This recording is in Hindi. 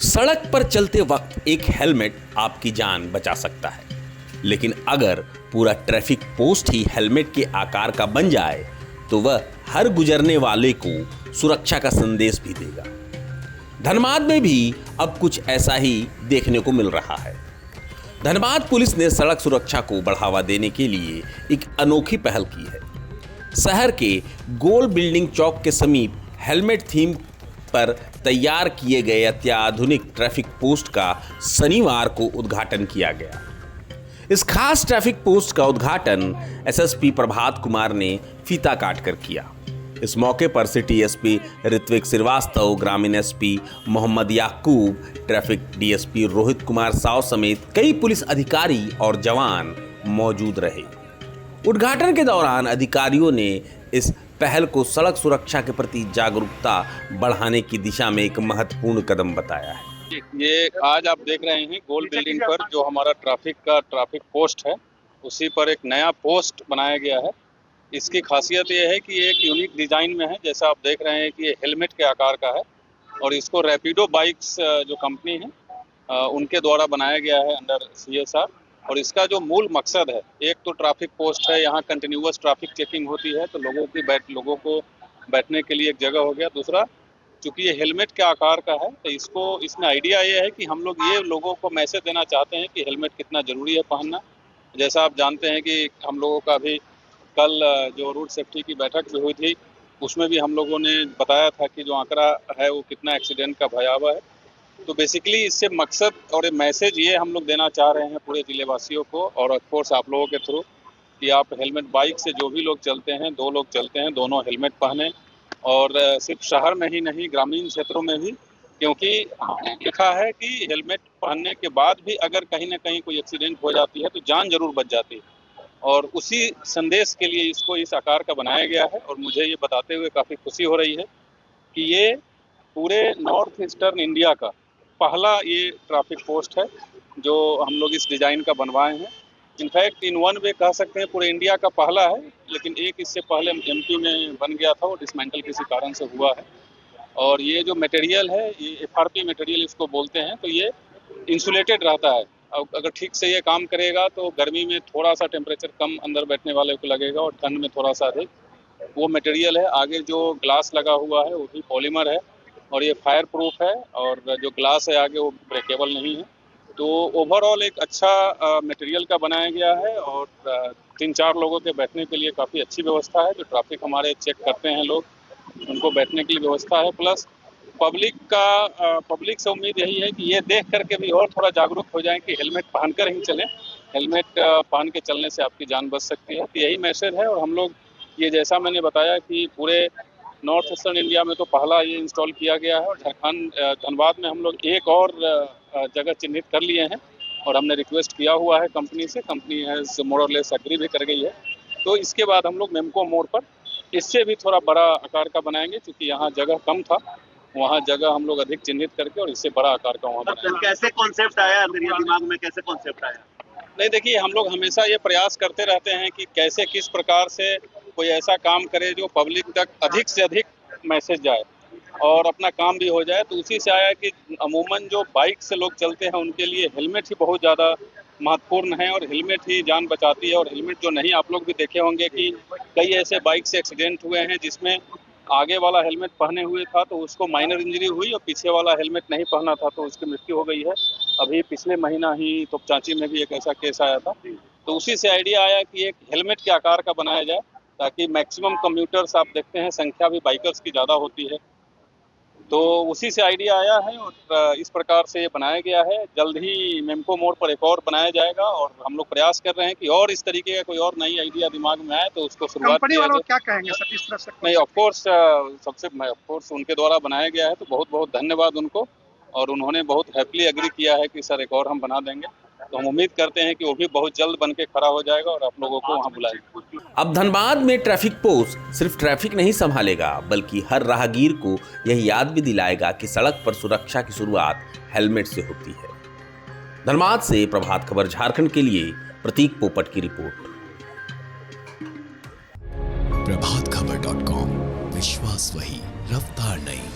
सड़क पर चलते वक्त एक हेलमेट आपकी जान बचा सकता है, लेकिन अगर पूरा ट्रैफिक पोस्ट ही हेलमेट के आकार का बन जाए तो वह हर गुजरने वाले को सुरक्षा का संदेश भी देगा। धनबाद में भी अब कुछ ऐसा ही देखने को मिल रहा है। धनबाद पुलिस ने सड़क सुरक्षा को बढ़ावा देने के लिए एक अनोखी पहल की है। शहर के गोल बिल्डिंग चौक के समीप हेलमेट थीम पर तैयार किए गए अत्याधुनिक ट्रैफिक पोस्ट का शनिवार को उद्घाटन किया गया। इस खास ट्रैफिक पोस्ट का उद्घाटन एसएसपी प्रभात कुमार ने फीता काटकर किया। इस मौके पर सिटी एसपी ऋत्विक श्रीवास्तव, ग्रामीण एसपी मोहम्मद याकूब, ट्रैफिक डीएसपी रोहित कुमार साव समेत कई पुलिस अधिकारी और जवान मौजूद रहे। उद्घाटन के दौरान अधिकारियों ने इस पहल को सड़क सुरक्षा के प्रति जागरूकता बढ़ाने की दिशा में एक महत्वपूर्ण कदम बताया है। ये आज आप देख रहे हैं गोल बिल्डिंग पर जो हमारा ट्रैफिक पोस्ट है, उसी पर एक नया पोस्ट बनाया गया है। इसकी खासियत ये है कि ये एक यूनिक डिजाइन में है। जैसा आप देख रहे हैं कि ये हेलमेट के आकार का है और इसको रैपिडो बाइक्स जो कंपनी है उनके द्वारा बनाया गया है अंडर CSR। और इसका जो मूल मकसद है, एक तो ट्रैफिक पोस्ट है, यहाँ कंटिन्यूअस ट्रैफिक चेकिंग होती है तो लोगों को बैठने के लिए एक जगह हो गया। दूसरा, चूंकि ये हेलमेट के आकार का है तो इसमें आइडिया ये है कि हम लोग ये लोगों को मैसेज देना चाहते हैं कि हेलमेट कितना ज़रूरी है पहनना। जैसा आप जानते हैं कि हम लोगों का भी कल जो रोड सेफ्टी की बैठक भी हुई थी, उसमें भी हम लोगों ने बताया था कि जो आंकड़ा है वो कितना एक्सीडेंट का भयावह है। तो बेसिकली इससे मकसद और मैसेज ये हम लोग देना चाह रहे हैं पूरे जिले वासियों को और ऑफकोर्स आप लोगों के थ्रू कि आप हेलमेट, बाइक से जो भी लोग चलते हैं, 2 लोग चलते हैं, दोनों हेलमेट पहने। और सिर्फ शहर में ही नहीं, ग्रामीण क्षेत्रों में भी, क्योंकि लिखा है कि हेलमेट पहनने के बाद भी अगर कहीं ना कहीं कोई एक्सीडेंट हो जाती है तो जान जरूर बच जाती है। और उसी संदेश के लिए इसको इस आकार का बनाया गया है। और मुझे ये बताते हुए काफ़ी खुशी हो रही है कि ये पूरे नॉर्थ ईस्टर्न इंडिया का पहला ये ट्रैफिक पोस्ट है जो हम लोग इस डिज़ाइन का बनवाए हैं। इनफैक्ट इन वन वे कह सकते हैं पूरे इंडिया का पहला है, लेकिन एक इससे पहले MP में बन गया था, वो डिसमेंटल किसी कारण से हुआ है। और ये जो मटेरियल है, ये FRP मटेरियल इसको बोलते हैं, तो ये इंसुलेटेड रहता है। अगर ठीक से ये काम करेगा तो गर्मी में थोड़ा सा टेम्परेचर कम अंदर बैठने वाले को लगेगा और ठंड में थोड़ा सा अधिक। वो मटेरियल है। आगे जो ग्लास लगा हुआ है वो भी पॉलीमर है और ये फायर प्रूफ है और जो ग्लास है आगे वो ब्रेकेबल नहीं है। तो ओवरऑल एक अच्छा मटेरियल का बनाया गया है और 3-4 लोगों के बैठने के लिए काफ़ी अच्छी व्यवस्था है। जो ट्रैफिक हमारे चेक करते हैं लोग, उनको बैठने के लिए व्यवस्था है। प्लस पब्लिक से उम्मीद यही है कि ये देख करके भी और थोड़ा जागरूक हो जाएं कि हेलमेट पहनकर ही चलें। हेलमेट पहन के चलने से आपकी जान बच सकती है। तो यही मैसेज है। और हम लोग ये, जैसा मैंने बताया कि पूरे नॉर्थ ईस्टर्न इंडिया में तो पहला ये इंस्टॉल किया गया है और धनबाद में हम लोग एक और जगह चिन्हित कर लिए हैं और हमने रिक्वेस्ट किया हुआ है कंपनी से। कंपनी हैज़ मोर और लेस एग्री भी कर गई है। तो इसके बाद हम लोग मेमको मोड़ पर इससे भी थोड़ा बड़ा आकार का बनाएंगे, क्योंकि यहाँ जगह कम था, वहाँ जगह हम लोग अधिक चिन्हित करके और इससे बड़ा आकार का वहाँ बनाएंगे। कैसे कॉन्सेप्ट आया मेरे दिमाग में, कैसे कॉन्सेप्ट आया? नहीं, देखिए, हम लोग हमेशा ये प्रयास करते रहते हैं कि कैसे किस प्रकार से कोई ऐसा काम करे जो पब्लिक तक अधिक से अधिक मैसेज जाए और अपना काम भी हो जाए। तो उसी से आया कि अमूमन जो बाइक से लोग चलते हैं उनके लिए हेलमेट ही बहुत ज़्यादा महत्वपूर्ण है और हेलमेट ही जान बचाती है। और हेलमेट जो नहीं, आप लोग भी देखे होंगे कि कई ऐसे बाइक से एक्सीडेंट हुए हैं जिसमें आगे वाला हेलमेट पहने हुए था तो उसको माइनर इंजरी हुई और पीछे वाला हेलमेट नहीं पहना था तो उसकी मृत्यु हो गई है। अभी पिछले महीना ही तोपचांची में भी एक ऐसा केस आया था। तो उसी से आइडिया आया कि एक हेलमेट के आकार का बनाया जाए ताकि मैक्सिमम कम्यूटर्स, आप देखते हैं संख्या भी बाइकर्स की ज़्यादा होती है, तो उसी से आइडिया आया है और इस प्रकार से ये बनाया गया है। जल्द ही मेमको मोड़ पर एक और बनाया जाएगा और हम लोग प्रयास कर रहे हैं कि और इस तरीके का कोई और नई आइडिया दिमाग में आए तो उसको शुरुआत कंपनी वालों क्या कहेंगे सर इस तरह से? नहीं, ऑफकोर्स उनके द्वारा बनाया गया है तो बहुत बहुत धन्यवाद उनको। और उन्होंने बहुत हैप्पीली एग्री किया है कि सर एक और हम बना देंगे। तो हम उम्मीद करते हैं कि वो भी बहुत जल्द बन के खड़ा हो जाएगा और आप लोगों को वहाँ बुलाएंगे। अब धनबाद में ट्रैफिक पोस्ट सिर्फ ट्रैफिक नहीं संभालेगा, बल्कि हर राहगीर को यह याद भी दिलाएगा कि सड़क पर सुरक्षा की शुरुआत हेलमेट से होती है। धनबाद से प्रभात खबर झारखंड के लिए प्रतीक पोपट की रिपोर्ट। प्रभातखबर.com, विश्वास वही, रफ्तार नहीं।